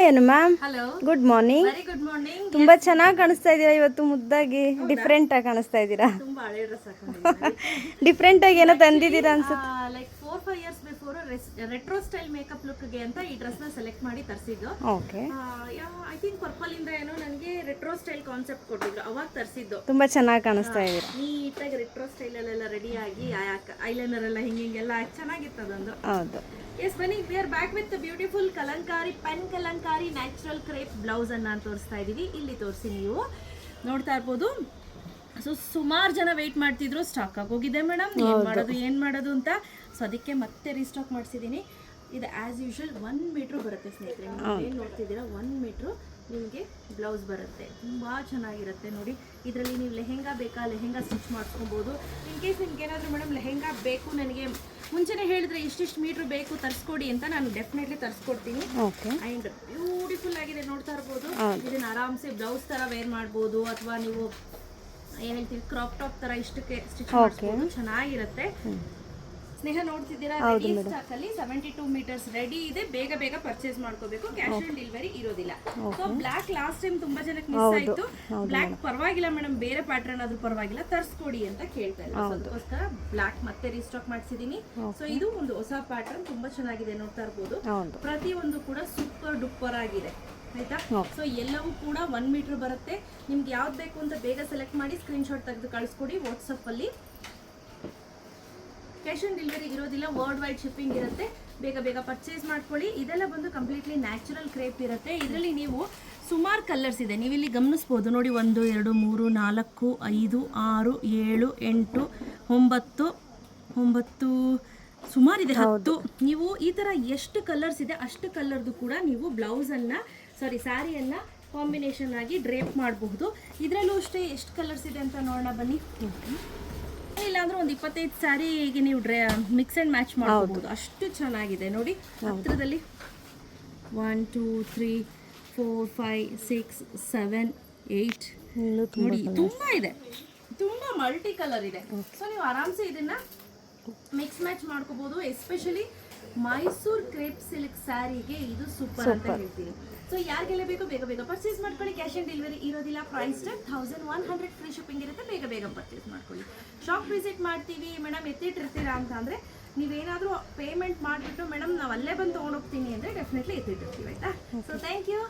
ಏನು ma'am? Hello, good morning. Very good morning. ತುಂಬಾ ಚೆನ್ನಾಗಿ ಕಾಣಿಸ್ತಾ ಇದ್ದೀರಾ ಇವತ್ತು, ಮುದ್ದಾಗಿ ಡಿಫ್ರೆಂಟ್ ಆಗಿ ಕಾಣಿಸ್ತಾ ಇದ್ದೀರಾ. ತುಂಬಾ ಹಳೆ ಡ್ರೆಸ್ ಹಾಕೊಂಡಿದ್ದೀನಿ. ಡಿಫ್ರೆಂಟ್ ಆಗಿ ಏನೋ ತಂದಿದ್ದೀರಾ ಅನ್ಸುತ್ತೆ. Like 4-5 years before retro style makeup ಲುಕ್ಗೆ ಅಂತ ಈ ಡ್ರೆಸ್ ನ ಸೆಲೆಕ್ಟ್ ಮಾಡಿ ತರಿಸಿದ್ದು. ಓಕೆ, ಐ ಥಿಂಕ್ ಪರ್ಪಲ್ ಇಂದ ಏನೋ ನನಗೆ ರೆಟ್ರೋ ಸ್ಟೈಲ್ ಕಾನ್ಸೆಪ್ಟ್ ಕೊಟ್ಟಿದ್ರು, ಅವಾಗ ತರಿಸಿದ್ದು. ತುಂಬಾ ಚೆನ್ನಾಗಿ ಕಾಣಿಸ್ತಾ ಇದ್ದೀರಾ. ನೀಟಾಗಿ ರೆಟ್ರೋ ಸ್ಟೈಲ್ ಅಲ್ಲೆಲ್ಲ ರೆಡಿ ಆಗಿ ಐಲೈನರ್ ಎಲ್ಲ ಹಿಂಗೆಲ್ಲ ಚೆನ್ನಾಗಿತ್ತು ಅದೊಂದು. ಹೌದು. ಎಸ್ ಬನ್ನಿ, we are back with beautiful Kalamkari pen Kalamkari natural crepe blouse ಅನ್ನ ತೋರಿಸ್ತಾ ಇದೀವಿ. ಇಲ್ಲಿ ತೋರಿಸಿ, ನೀವು ನೋಡ್ತಾ ಇರ್ಬೋದು. ಸೊ ಸುಮಾರು ಜನ ವೆಯ್ಟ್ ಮಾಡ್ತಿದ್ರು, ಸ್ಟಾಕ್ ಆಗೋಗಿದೆ ಮೇಡಮ್, ಏನ್ ಮಾಡೋದು ಅಂತ. ಸೊ ಅದಕ್ಕೆ ಮತ್ತೆ ರೀಸ್ಟಾಕ್ ಮಾಡಿಸಿದ್ದೀನಿ. ಇದು ಆಸ್ ಯೂಶುವಲ್ 1 ಮೀಟ್ರ್ ಬರುತ್ತೆ ಸ್ನೇಹಿತರೆ. ಏನು ನೋಡ್ತಿದ್ದೀರಾ, 1 ಮೀಟ್ರ್ ನಿಮಗೆ ಬ್ಲೌಸ್ ಬರುತ್ತೆ. ತುಂಬ ಚೆನ್ನಾಗಿರುತ್ತೆ ನೋಡಿ. ಇದರಲ್ಲಿ ನೀವು ಲೆಹೆಂಗಾ ಬೇಕಾ, ಲೆಹೆಂಗಾ ಸ್ಟಿಚ್ ಮಾಡ್ಕೊಬೋದು. ಇನ್ ಕೇಸ್ ನಿಮ್ಗೆ ಏನಾದರೂ ಮೇಡಮ್ ಲೆಹೆಂಗಾ ಬೇಕು, ನನಗೆ ಮುಂಚೆನೇ ಹೇಳಿದ್ರೆ ಇಷ್ಟಿಷ್ಟು ಮೀಟ್ರ್ ಬೇಕು ತರಿಸ್ಕೊಡಿ ಅಂತ, ನಾನು ಡೆಫಿನೆಟ್ಲಿ ತರಿಸ್ಕೊಡ್ತೀನಿ. ಆ್ಯಂಡ್ ಬ್ಯೂಟಿಫುಲ್ ಆಗಿದೆ, ನೋಡ್ತಾ ಇರ್ಬೋದು. ಇದನ್ನ ಆರಾಮ್ಸೆ ಬ್ಲೌಸ್ ಥರ ವೇರ್ ಮಾಡ್ಬೋದು, ಅಥವಾ ನೀವು ಏನು ಹೇಳ್ತೀವಿ ಕ್ರಾಪ್ ಟಾಪ್ ಥರ ಇಷ್ಟಕ್ಕೆ ಸ್ಟಿಚ್ ಮಾಡ್ಬೋದು, ಚೆನ್ನಾಗಿರುತ್ತೆ. ಸ್ನೇಹ ನೋಡ್ತಿದ್ದೀರಾ, ರೆಡಿ ಸ್ಟಾಕ್ ಅಲ್ಲಿ 72 ಮೀಟರ್ಸ್ ರೆಡಿ ಇದೆ. ಬೇಗ ಬೇಗ ಪರ್ಚೇಸ್ ಮಾಡ್ಕೋಬೇಕು, ಕ್ಯಾಶ್ ಆನ್ ಡೆಲಿವರಿ ಇರೋದಿಲ್ಲ. ಸೊ ಬ್ಲಾಕ್ ಲಾಸ್ಟ್ ಟೈಮ್ ತುಂಬಾ ಜನಕ್ಕೆ ಮಿಸ್ ಆಯ್ತು. ಬ್ಲಾಕ್ ಪರವಾಗಿಲ್ಲ ಮೇಡಮ್, ಬೇರೆ ಪ್ಯಾಟರ್ನ್ ಆದ್ರೂ ಪರವಾಗಿಲ್ಲ, ತರಿಸ್ಕೊಡಿ ಅಂತ ಕೇಳ್ತಾ ಇದ್ದಾರೆ. ಅದಕ್ಕೋಸ್ಕರ ಬ್ಲಾಕ್ ಮತ್ತೆ ರೀಸ್ಟಾಕ್ ಮಾಡಿಸಿದೀನಿ. ಸೊ ಇದು ಒಂದು ಹೊಸ ಪ್ಯಾಟರ್ನ್, ತುಂಬಾ ಚೆನ್ನಾಗಿದೆ, ನೋಡ್ತಾ ಇರ್ಬೋದು. ಪ್ರತಿಯೊಂದು ಕೂಡ ಸೂಪರ್ ಡೂಪರ್ ಆಗಿದೆ, ಆಯ್ತಾ. ಸೊ ಎಲ್ಲವೂ ಕೂಡ 1 ಮೀಟರ್ ಬರುತ್ತೆ. ನಿಮ್ಗೆ ಯಾವ್ದು ಬೇಕು ಅಂತ ಬೇಗ ಸೆಲೆಕ್ಟ್ ಮಾಡಿ ಸ್ಕ್ರೀನ್ ಶಾಟ್ ತೆಗೆದು ಕಳಿಸ್ಕೊಡಿ ವಾಟ್ಸಪ್ ಅಲ್ಲಿ. ಕ್ಯಾಶ್ ಆನ್ ಡೆಲಿವರಿ ಇರೋದಿಲ್ಲ, ವರ್ಲ್ಡ್ ವೈಡ್ ಶಿಪ್ಪಿಂಗ್ ಇರುತ್ತೆ. ಬೇಗ ಬೇಗ ಪರ್ಚೇಸ್ ಮಾಡ್ಕೊಳ್ಳಿ. ಇದೆಲ್ಲ ಬಂದು ಕಂಪ್ಲೀಟ್ಲಿ ನ್ಯಾಚುರಲ್ ಕ್ರೇಪ್ ಇರುತ್ತೆ. ಇದರಲ್ಲಿ ನೀವು ಸುಮಾರು ಕಲರ್ಸ್ ಇದೆ, ನೀವು ಇಲ್ಲಿ ಗಮನಿಸ್ಬೋದು ನೋಡಿ. 1 2 3 4 5 6 7 8 9 ಸುಮಾರಿದೆ, 10. ನೀವು ಈ ಥರ ಎಷ್ಟು ಕಲರ್ಸ್ ಇದೆ ಅಷ್ಟು ಕಲರ್ದು ಕೂಡ ನೀವು ಬ್ಲೌಸನ್ನು ಸ್ಯಾರಿಯನ್ನು ಕಾಂಬಿನೇಷನ್ ಆಗಿ ಡ್ರೇಪ್ ಮಾಡಬಹುದು. ಇದರಲ್ಲೂ ಅಷ್ಟೇ ಎಷ್ಟು ಕಲರ್ಸ್ ಇದೆ ಅಂತ ನೋಡೋಣ ಬನ್ನಿ. ಇಲ್ಲಾಂದ್ರೆ ಒಂದು 25 ಸ್ಯಾರಿಗೆ ನೀವು ಮಿಕ್ಸ್ ಆ್ಯಂಡ್ ಮ್ಯಾಚ್ ಮಾಡಬಹುದು, ಅಷ್ಟು ಚೆನ್ನಾಗಿದೆ ನೋಡಿ. ಹತ್ತಿರದಲ್ಲಿ 1 2 3 4 5 6 7 8 ನೋಡಿ, ತುಂಬ ಇದೆ, ತುಂಬ ಮಲ್ಟಿ ಕಲರ್ ಇದೆ. ಸೊ ನೀವು ಆರಾಮ್ಸೆ ಇದನ್ನ ಮಿಕ್ಸ್ ಮ್ಯಾಚ್ ಮಾಡ್ಕೋಬಹುದು. ಎಸ್ಪೆಷಲಿ ಮೈಸೂರು ಕ್ರೇಪ್ ಸಿಲ್ಕ್ ಸ್ಯಾರಿಗೆ ಇದು ಸೂಪರ್ ಅಂತ ಹೇಳ್ತೀನಿ. ಸೊ ಯಾರಿಗೆಲ್ಲ ಬೇಕು ಬೇಗ ಬೇಗ ಪರ್ಚೇಸ್ ಮಾಡ್ಕೊಳ್ಳಿ. ಕ್ಯಾಶ್ ಆನ್ ಡೆಲಿವರಿ ಇರೋದಿಲ್ಲ. ಪ್ರೈಸ್ ಟೆಗ್ 1100, ಫ್ರೀ ಶಿಪ್ಪಿಂಗ್ ಇರುತ್ತೆ. ಬೇಗ ಬೇಗ ಪರ್ಚೇಸ್ ಮಾಡ್ಕೊಳ್ಳಿ. ಶಾಪ್ ವಿಸಿಟ್ ಮಾಡ್ತೀವಿ ಮೇಡಮ್, ಎತ್ತಿಟ್ಟಿರ್ತೀರಾ ಅಂತ ಅಂದರೆ ನೀವೇನಾದರೂ ಪೇಮೆಂಟ್ ಮಾಡಿಬಿಟ್ಟು ಮೇಡಮ್ ನಾವು ಅಲ್ಲೇ ಬಂದು ತೊಗೊಂಡೋಗ್ತೀನಿ ಅಂದರೆ ಡೆಫಿನೆಟ್ಲಿ ಎತ್ತಿಟ್ಟಿರ್ತೀವಿ, ಆಯಿತಾ. So thank you.